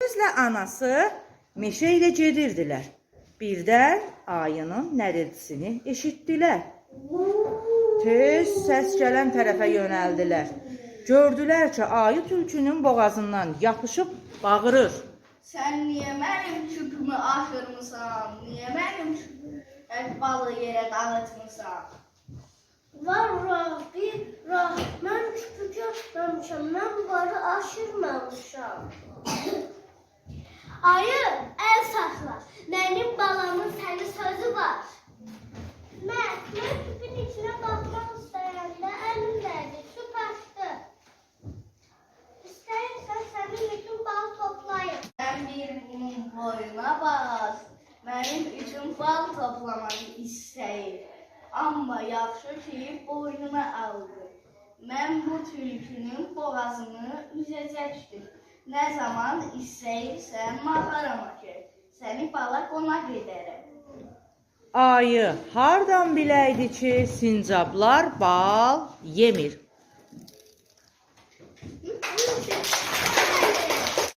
sözlə anası meşə ilə gedirdilər. Birdən ayının nəriltisini eşitdilər. Tez səs gələn tərəfə yönəldilər. Gördülər ki, ayı tülkünün boğazından yapışıb bağırır. Sən niyə mənim küpümü aşırmısan? Niyə mənim balı yerə dağıtmısan? Var bir mən küpü görməmişəm, mən bunları aşırmamışam. Ayı, əl saxla, mənim balamın sənin sözü var. Mən küpün içinə baxmaq istəyəndə əlim dəydi, su qaçdı. İstəyirsən sənin üçün bal toplayım. Sən bir bunun boyuna bax, mənim üçün bal toplamaq istəyir. Amma yaxşı ki, boynuma aldı. Mən bu tülkünün boğazını üzəcəkdim. Nə zaman istəyirsən mağarama gəl, səni bala qonaq edərəm. Ayı hardan biləydi ki, sincablar bal yemir?